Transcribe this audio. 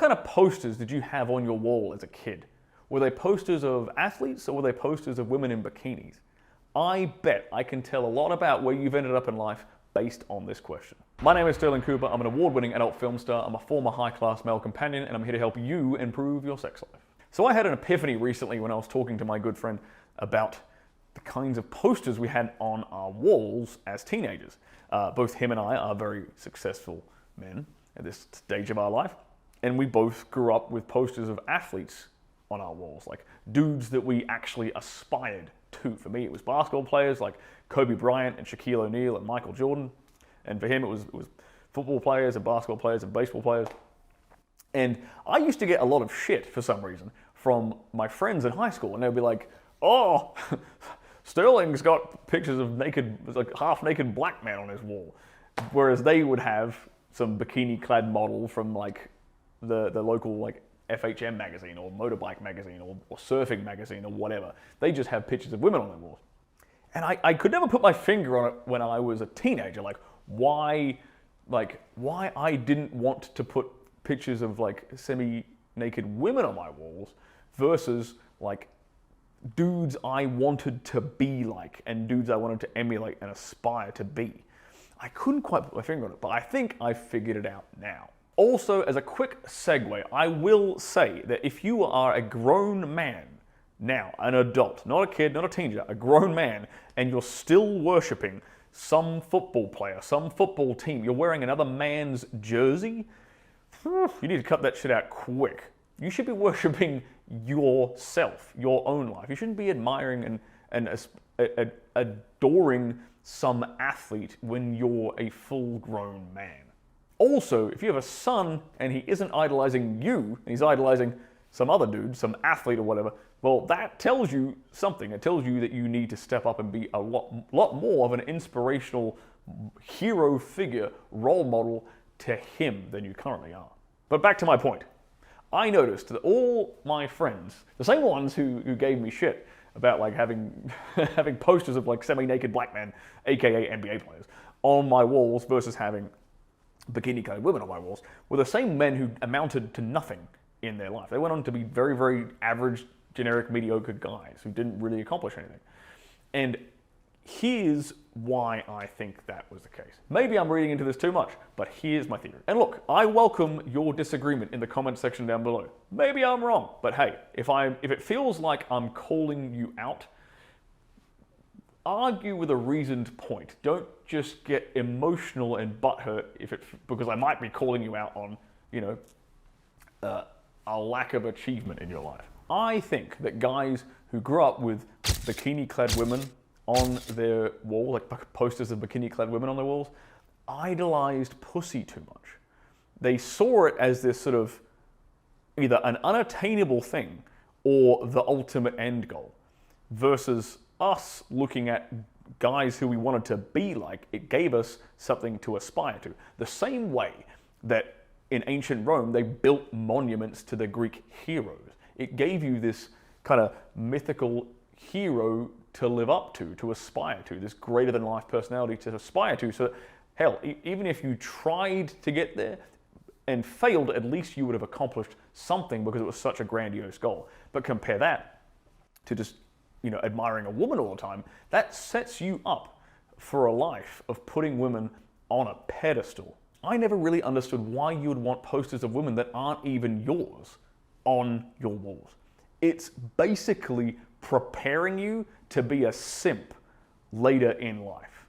kind of posters did you have on your wall as a kid? Were they posters of athletes or were they posters of women in bikinis? I bet I can tell a lot about where you've ended up in life based on this question. My name is Stirling Cooper. I'm an award-winning adult film star. I'm a former high-class male companion, and I'm here to help you improve your sex life. So I had an epiphany recently when I was talking to my good friend about the kinds of posters we had on our walls as teenagers. Both him and I are very successful men at this stage of our life, and we both grew up with posters of athletes on our walls, like dudes that we actually aspired to. For me, it was basketball players like Kobe Bryant and Shaquille O'Neal and Michael Jordan, and for him it was football players and basketball players and baseball players. And I used to get a lot of shit for some reason from my friends in high school, and they'd be like, "Oh, Stirling's got pictures of naked, like half-naked black men on his wall," whereas they would have some bikini-clad model from like the local like FHM magazine or motorbike magazine or surfing magazine or whatever. They just have pictures of women on their walls. And I could never put my finger on it when I was a teenager, like why I didn't want to put pictures of like semi-naked women on my walls versus like dudes I wanted to be like and dudes I wanted to emulate and aspire to be. I couldn't quite put my finger on it, but I think I figured it out now. Also, as a quick segue, I will say that if you are a grown man now, an adult, not a kid, not a teenager, a grown man, and you're still worshipping some football player, some football team, you're wearing another man's jersey, you need to cut that shit out quick. You should be worshipping yourself, your own life. You shouldn't be admiring and adoring some athlete when you're a full-grown man. Also, if you have a son and he isn't idolizing you, and he's idolizing some other dude, some athlete or whatever, well, that tells you something. It tells you that you need to step up and be a lot more of an inspirational hero figure, role model to him than you currently are. But back to my point. I noticed that all my friends, the same ones who gave me shit about like having posters of like semi-naked black men, aka NBA players, on my walls versus having bikini-clad women on my walls, were the same men who amounted to nothing in their life. They went on to be very, very average, generic, mediocre guys who didn't really accomplish anything. And here's why I think that was the case. Maybe I'm reading into this too much, but here's my theory. And look, I welcome your disagreement in the comment section down below. Maybe I'm wrong, but hey, if it feels like I'm calling you out, argue with a reasoned point. Don't just get emotional and butthurt because I might be calling you out on, a lack of achievement in your life. I think that guys who grew up with bikini-clad women on their wall, like posters of bikini-clad women on their walls, idolized pussy too much. They saw it as this sort of either an unattainable thing or the ultimate end goal, versus us looking at guys who we wanted to be like. It gave us something to aspire to. The same way that in ancient Rome, they built monuments to the Greek heroes. It gave you this kind of mythical hero to live up to aspire to, this greater than life personality to aspire to. So hell, even if you tried to get there and failed, at least you would have accomplished something because it was such a grandiose goal. But compare that to just admiring a woman all the time. That sets you up for a life of putting women on a pedestal. I never really understood why you would want posters of women that aren't even yours on your walls. It's basically preparing you to be a simp later in life.